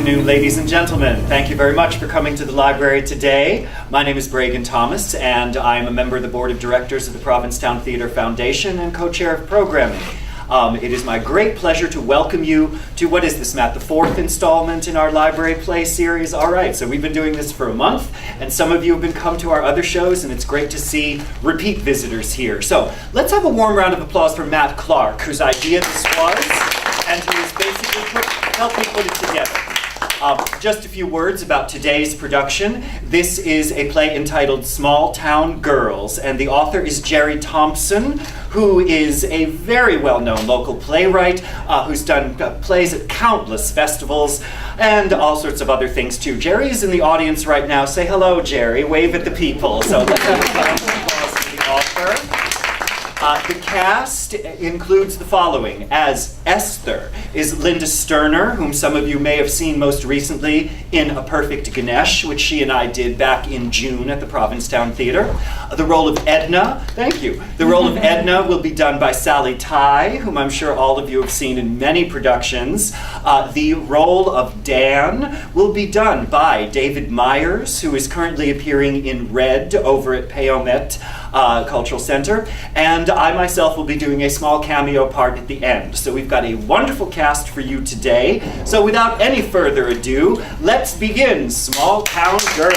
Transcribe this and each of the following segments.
afternoon, ladies and gentlemen. Thank you very much for coming to the library today. My name is Bragan Thomas, and I'm a member of the Board of Directors of the Provincetown Theater Foundation and co-chair of programming. It is my great pleasure to welcome you to, what is this, Matt, the fourth installment in our library play series? All right, so we've been doing this for a month, and some of you have been come to our other shows, and it's great to see repeat visitors here. So let's have a warm round of applause for Matt Clark, whose idea this was, and who has basically helped me put it together. Just a few words about today's production. This is a play entitled Small Town Girls, and the author is Jerry Thompson, who is a very well-known local playwright who's done plays at countless festivals and all sorts of other things too. Jerry is in the audience right now. Say hello, Jerry. Wave at the people. So let's have a round of applause for the author. The cast includes the following. As Esther is Linda Sterner, whom some of you may have seen most recently in A Perfect Ganesh, which she and I did back in June at the Provincetown Theater. The role of Edna, thank you. The role of Edna will be done by Sally Ty, whom I'm sure all of you have seen in many productions. The role of Dan will be done by David Myers, who is currently appearing in Red over at Payomet Cultural Center, and I myself will be doing a small cameo part at the end. So we've got a wonderful cast for you today. So without any further ado, let's begin Small Town Girls.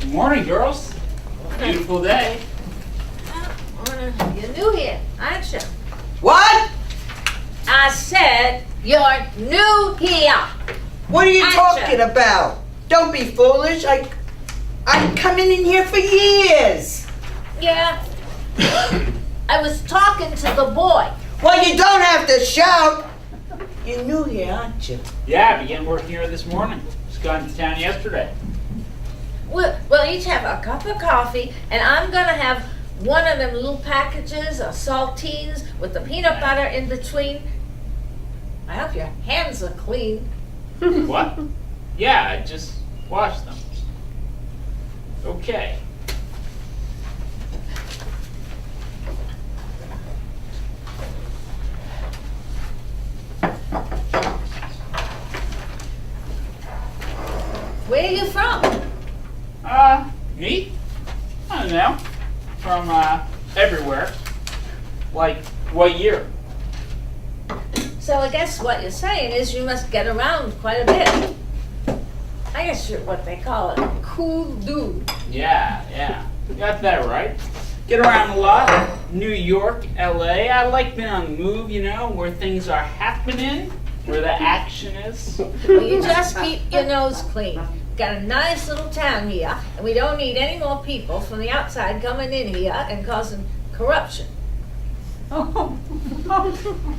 Good morning, girls. Beautiful day. You're new here, aren't you? What? I said you're new here. What are you Aren't talking you? about? Don't be foolish. I'm coming in here for years. Yeah. I was talking to the boy. Well, you don't have to shout. You're new here, aren't you? Yeah, I began working here this morning. Just got into town yesterday. We'll each have a cup of coffee, and I'm gonna have one of them little packages of saltines with the peanut butter in between. I hope your hands are clean. What? Yeah, I just washed them. Okay. Where are you from? Me? I don't know. From, everywhere. Like, what year? So I guess what you're saying is you must get around quite a bit. I guess you're what they call a cool dude. Yeah. You got that right. Get around a lot. New York, LA. I like being on the move, you know, where things are happening, where the action is. Well, you just keep your nose clean. Got a nice little town here, and we don't need any more people from the outside coming in here and causing corruption.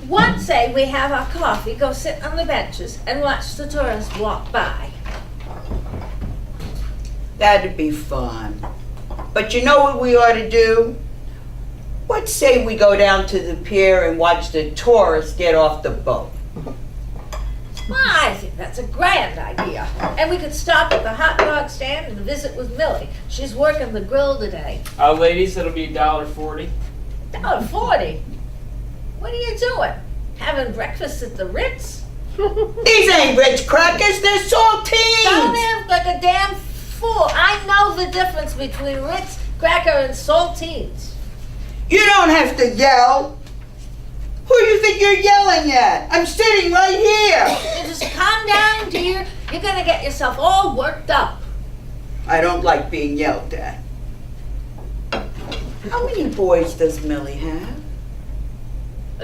One say we have our coffee, go sit on the benches, and watch the tourists walk by. That'd be fun. But you know what we ought to do? What say we go down to the pier and watch the tourists get off the boat? Well, I think that's a grand idea. And we could stop at the hot dog stand and visit with Millie. She's working the grill today. Ladies, that'll be $1.40. $1.40? What are you doing? Having breakfast at the Ritz? These ain't Ritz crackers, they're saltines! Don't act like a damn fool. I know the difference between Ritz cracker and saltines. You don't have to yell. Who do you think you're yelling at? I'm sitting right here. You just calm down, dear. You're gonna get yourself all worked up. I don't like being yelled at. How many boys does Millie have?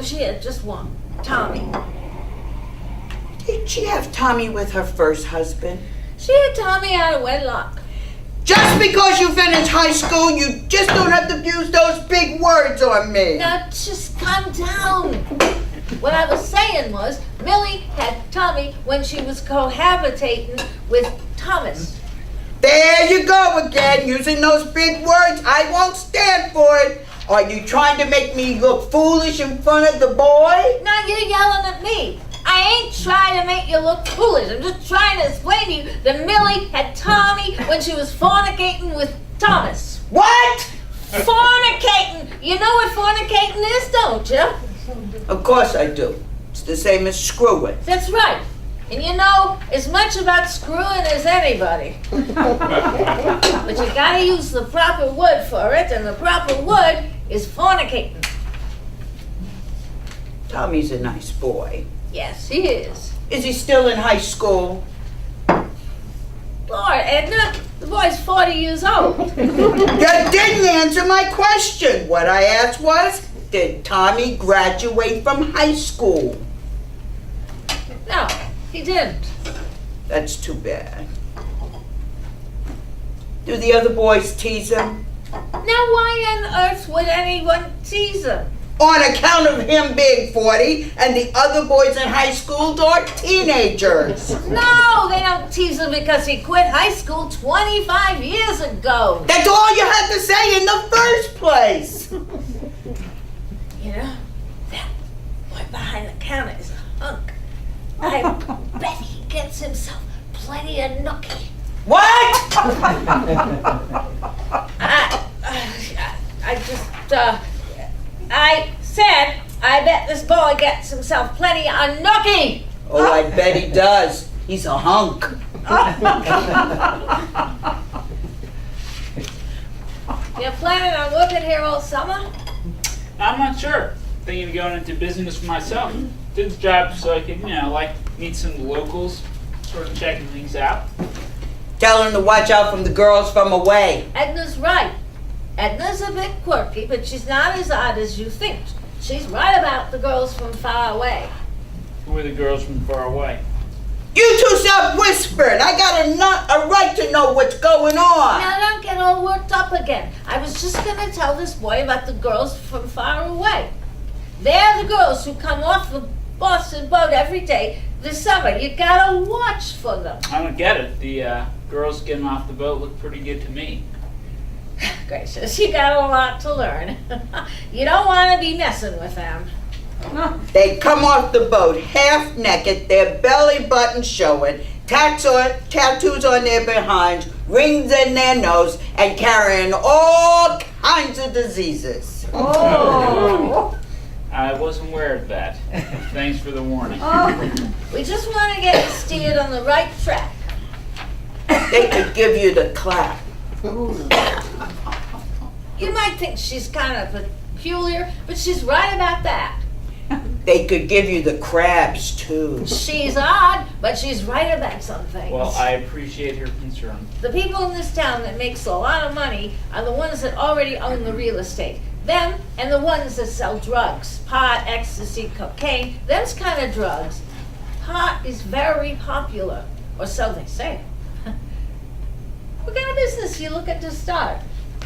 She had just one, Tommy. Did she have Tommy with her first husband? She had Tommy out of wedlock. Just because you finished high school, you just don't have to use those big words on me. Now, just calm down. What I was saying was, Millie had Tommy when she was cohabitating with Thomas. There you go again, using those big words. I won't stand for it. Are you trying to make me look foolish in front of the boy? Now you're yelling at me. I I ain't trying to make you look foolish. I'm just trying to explain to you that Millie had Tommy when she was fornicating with Thomas. What? Fornicating! You know what fornicating is, don't you? Of course I do. It's the same as screwing. That's right. And you know as much about screwing as anybody. But you gotta use the proper word for it, and the proper word is fornicating. Tommy's a nice boy. Yes, he is. Is he still in high school? Lord, Edna, the boy's 40 years old. You didn't answer my question. What I asked was, did Tommy graduate from high school? No, he didn't. That's too bad. Do the other boys tease him? Now why on earth would anyone tease him? On account of him being 40 and the other boys in high school are teenagers. No, they don't tease him because he quit high school 25 years ago. That's all you had to say in the first place. You know, that boy behind the counter is a hunk. I bet he gets himself plenty of nookie. What? I said, I bet this boy gets himself plenty of nookie. Oh, I bet he does. He's a hunk. You're planning on working here all summer? I'm not sure. Thinking of going into business for myself. Did the job so I could, meet some locals, sort of checking things out. Tell him to watch out from the girls from away. Edna's right. Edna's a bit quirky, but she's not as odd as you think. She's right about the girls from far away. Who are the girls from far away? You two stop whispering. I got a right to know what's going on. Now don't get all worked up again. I was just going to tell this boy about the girls from far away. They're the girls who come off the Boston boat every day this summer. You gotta watch for them. I don't get it. The girls getting off the boat look pretty good to me. Gracious, you got a lot to learn. You don't want to be messing with them. They come off the boat half naked, their belly buttons showing, tattoos on their behinds, rings in their nose, and carrying all kinds of diseases. Oh. I wasn't aware of that. Thanks for the warning. We just want to get you steered on the right track. They could give you the clap. You might think she's kind of peculiar, but she's right about that. They could give you the crabs, too. She's odd, but she's right about some things. Well, I appreciate your concern. The people in this town that makes a lot of money are the ones that already own the real estate. Them and the ones that sell drugs. Pot, ecstasy, cocaine, them's kind of drugs. Pot is very popular, or so they say. What kind of business you looking to start?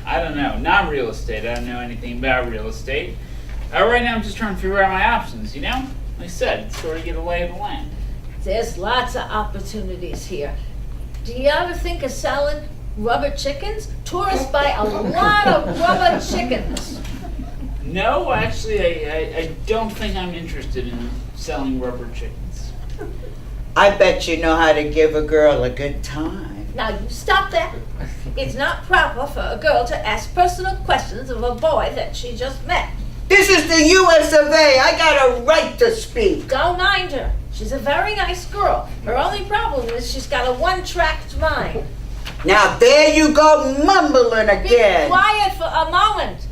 I don't know. Not real estate. I don't know anything about real estate. Right now I'm just trying to figure out my options, Like I said, sort of get a lay of the land. There's lots of opportunities here. Do you ever think of selling rubber chickens? Tourists buy a lot of rubber chickens. No, actually, I don't think I'm interested in selling rubber chickens. I bet you know how to give a girl a good time. Now you stop that. It's not proper for a girl to ask personal questions of a boy that she just met. This is the US of A. I got a right to speak. Don't mind her. She's a very nice girl. Her only problem is she's got a one-tracked mind. Now there you go mumbling Be again. quiet for a moment.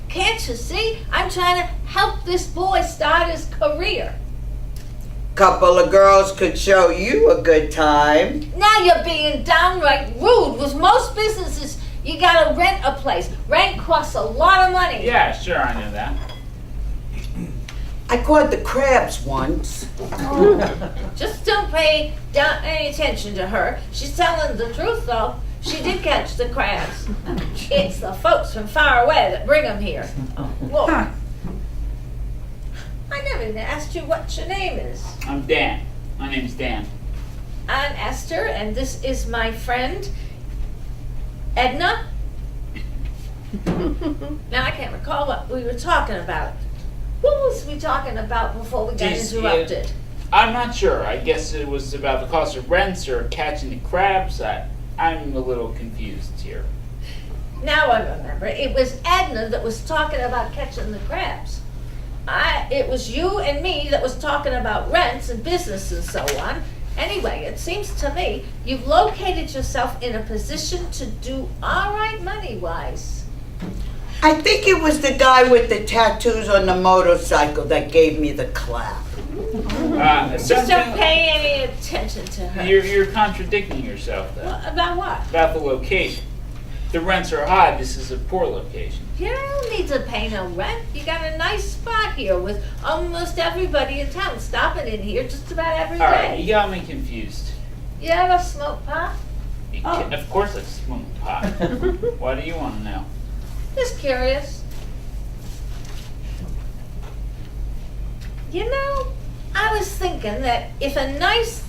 Can't you see? I'm trying to help this boy start his career. Couple of girls could show you a good time. Now you're being downright rude. With most businesses, you gotta rent a place. Rent costs a lot of money. Yeah, sure, I know that. I caught the crabs once. Just don't pay any attention to her. She's telling the truth, though. She did catch the crabs. It's the folks from far away that bring them here. Look. I never even asked you what your name is. I'm Dan. My name's Dan. I'm Esther, and this is my friend, Edna. Now I can't recall what we were talking about. What was we talking about before we got Just, interrupted? I'm not sure. I guess it was about the cost of rents or catching the crabs. I'm a little confused here. Now I remember, it was Edna that was talking about catching the crabs. It was you and me that was talking about rents and business and so on. Anyway, it seems to me you've located yourself in a position to do all right money-wise. I think it was the guy with the tattoos on the motorcycle that gave me the clap. Just don't pay any attention to her. You're contradicting yourself, though. About what? About the location. The rents are high. This is a poor location. You don't need to pay no rent. You got a nice spot here with almost everybody in town stopping in here just about every All right, you day. got me confused. You ever smoke pot? Of course I smoke pot. Why do you want to know? Just curious. You know, I was thinking that if a nice,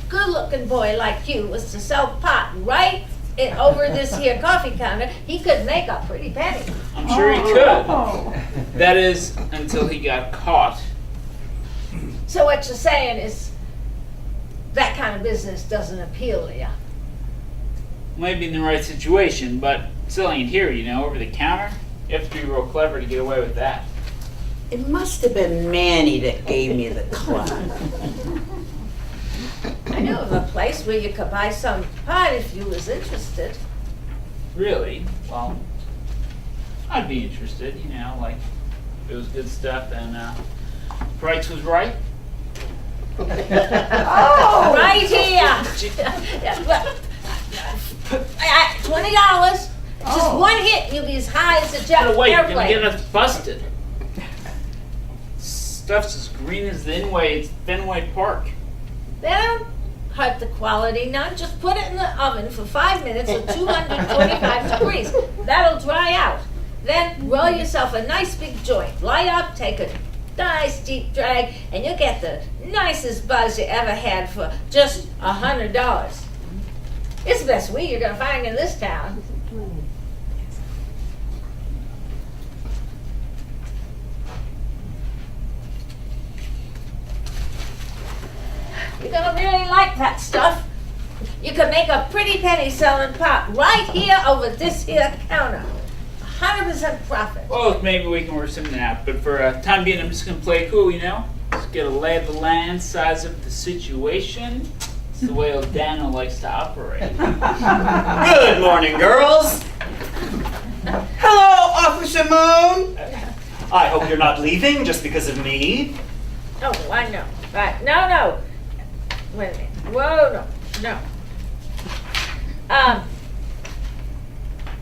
good-looking boy like you was to sell pot right over this here coffee counter, he could make a pretty penny. I'm sure he could. That is, until he got caught. So what you're saying is that kind of business doesn't appeal to you. Maybe in the right situation, but still ain't here, you know, over the counter. You have to be real clever to get away with that. It must have been Manny that gave me the clap. I knew of a place where you could buy some pot if you was interested. Really? Well, I'd be interested, you know, like, if it was good stuff and price was right. Oh, right here. $20. Just one hit, and you'll be as high as a jet But wait, you're gonna airplane. get us busted. Stuff's as green as the Fenway, it's Fenway Park. They don't hurt the quality none. Just put it in the oven for 5 minutes at 225 degrees. That'll dry out. Then roll yourself a nice big joint. Light up, take a nice deep drag, and you'll get the nicest buzz you ever had for just $100. It's the best weed you're gonna find in this town. You're gonna really like that stuff. You can make a pretty penny selling pot right here over this here counter. 100% profit. Well, maybe we can work something out, but for time being, I'm just gonna play it cool, you know? Just get a lay of the land, size up the situation. It's the way old Daniel likes to operate. Good morning, girls. Hello, Officer Moon. I hope you're not leaving just because of me. Oh, I know. Right. No. Wait a minute. Whoa, no.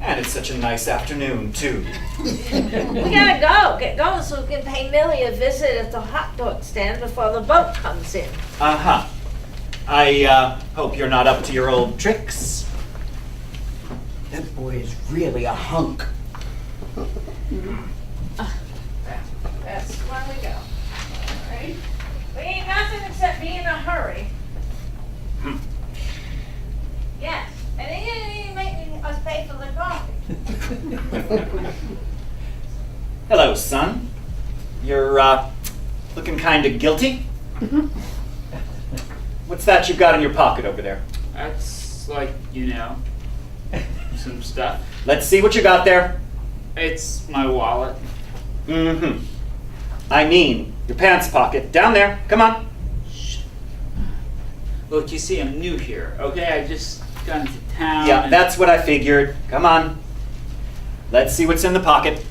And it's such a nice afternoon, too. We gotta go. Get going so we can pay Millie a visit at the hot dog stand before the boat comes in. Uh-huh. I hope you're not up to your old tricks. That boy is really a hunk. That's where we go. All right. We ain't nothing except be in a hurry. Yes. And he ain't making us pay for the coffee. Hello, son. You're, looking kinda guilty. What's that you've got in your pocket over there? That's like, you know, some stuff. Let's see what you got there. It's my wallet. Mm-hmm. I mean, your pants pocket. Down there. Come on. Look, you see, I'm new here, okay? I just got into town. Yeah, and- that's what I figured. Come on. Let's see what's in the pocket.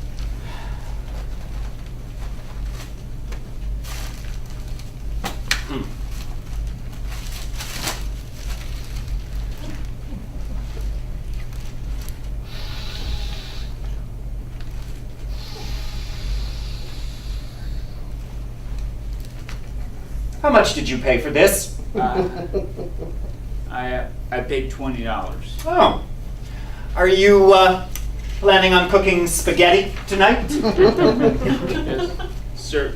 How much did you pay for this? I paid $20. Oh. Are you planning on cooking spaghetti tonight? Sir,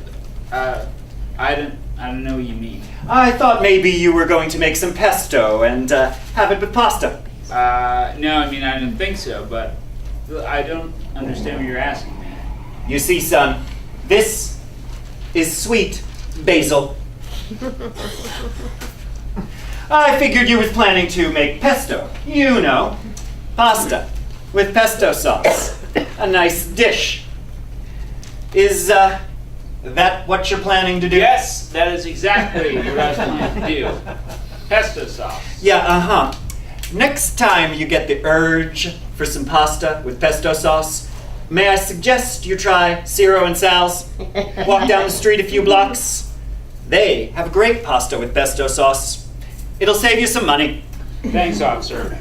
I don't know what you mean. I thought maybe you were going to make some pesto and have it with pasta. No, I mean, I didn't think so, but I don't understand what you're asking me. You see, son, this is sweet basil. I figured you was planning to make pesto. You know, pasta with pesto sauce. A nice dish. Is that what you're planning to do? Yes, that is exactly what I was planning to do. Pesto sauce. Yeah, uh-huh. Next time you get the urge for some pasta with pesto sauce, may I suggest you try Ciro and Sal's? Walk down the street a few blocks. They have great pasta with pesto sauce. It'll save you some money. Thanks, officer.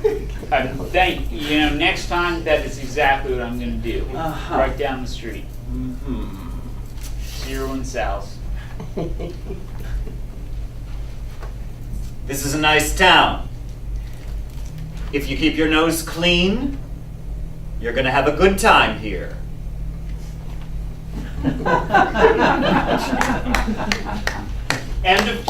Next time that is exactly what I'm going to do. Uh-huh. Right down the street. Mm-hmm. Ciro and Sal's. This is a nice town. If you keep your nose clean, you're gonna have a good time here. End of